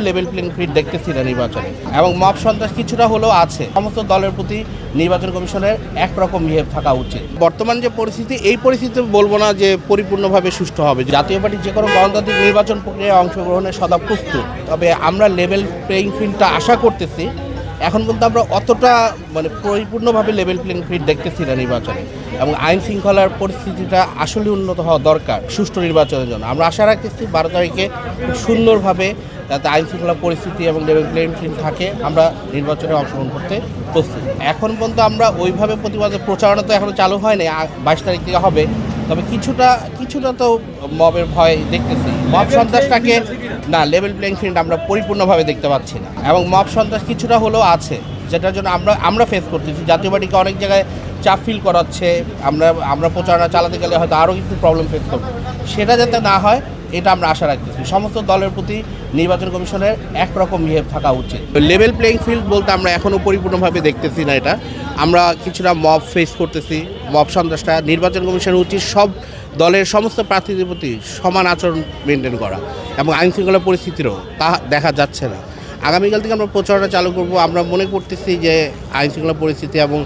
Level playing field দেখতেছি না নির্বাচনে, এবং মব সন্ত্রাস কিছুটা হলেও আছে। সমস্ত দলের প্রতি নির্বাচন কমিশনের একরকম বিহেভ থাকা উচিত। বর্তমান যে পরিস্থিতি, এই পরিস্থিতিতে বলবো না যে পরিপূর্ণভাবে সুষ্ঠু হবে। জাতীয় পার্টি যে কোনো গণতান্ত্রিক নির্বাচন প্রক্রিয়ায় অংশগ্রহণের সদা প্রস্তুত, তবে আমরা লেভেল প্লেইং ফিল্ডটা আশা করতেছি। এখন পর্যন্ত আমরা অতটা পরিপূর্ণভাবে লেভেল প্লেইং ফিল্ড দেখতেছি না নির্বাচনে, এবং আইন শৃঙ্খলার পরিস্থিতিটা আসলে উন্নত হওয়া দরকার সুষ্ঠু নির্বাচনের জন্য। আমরা আশা রাখতেছি 12 তারিখে খুব সুন্দরভাবে যাতে আইন শৃঙ্খলা পরিস্থিতি এবং লেভেল প্লেইং ফিল্ড থাকে, আমরা নির্বাচনে অংশগ্রহণ করতে প্রস্তুত। এখন পর্যন্ত আমরা ওইভাবে প্রতিবাদের প্রচারণা তো এখনও চালু হয়নি, 22 তারিখ থেকে হবে। তবে কিছুটা তো মবের ভয় দেখতেছি। মব সন্ত্রাসটাকে না, লেভেল প্লেইং ফিল্ড আমরা পরিপূর্ণভাবে দেখতে পাচ্ছি না, এবং মব সন্ত্রাস কিছুটা হলেও আছে, যেটার জন্য আমরা ফেস করতেছি। জাতীয় পার্টিকে অনেক জায়গায় চাপ ফিল করাচ্ছে, আমরা প্রচারণা চালাতে গেলে হয়তো আরও কিছু প্রবলেম ফেস করব। সেটা যাতে না হয় এটা আমরা আশা রাখতেছি। সমস্ত দলের প্রতি নির্বাচন কমিশনের একরকম বিহেভ থাকা উচিত। লেভেল প্লেইং ফিল্ড বলতে আমরা এখনও পরিপূর্ণভাবে দেখতেছি না এটা। আমরা কিছুটা মব ফেস করতেছি। মব সন্ত্রাসটা নির্বাচন কমিশনের উচিত সব দলের সমস্ত প্রার্থীদের প্রতি সমান আচরণ মেনটেন করা, এবং আইন শৃঙ্খলা পরিস্থিতিরও তা দেখা যাচ্ছে না। আগামীকাল থেকে আমরা প্রচারণা চালু করব। আমরা মনে করতেছি যে আইন শৃঙ্খলা পরিস্থিতি এবং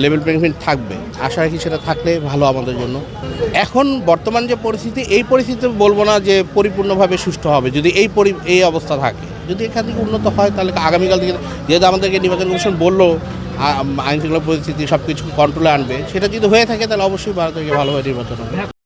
লেভেল প্লেইং ফিল্ড থাকবে। আশা রাখি সেটা থাকলে ভালো আমাদের জন্য। এখন বর্তমান যে পরিস্থিতি, এই পরিস্থিতিতে বলবো না যে পরিপূর্ণভাবে সুষ্ঠু হবে। যদি এই অবস্থা থাকে, যদি এখান থেকে উন্নত হয়, তাহলে আগামীকাল থেকে যেহেতু আমাদেরকে নির্বাচন কমিশন বললো আইন শৃঙ্খলা পরিস্থিতি সব কিছু কন্ট্রোলে আনবে, সেটা যদি হয়ে থাকে তাহলে অবশ্যই ভারত থেকে ভালোভাবে নির্বাচন হবে।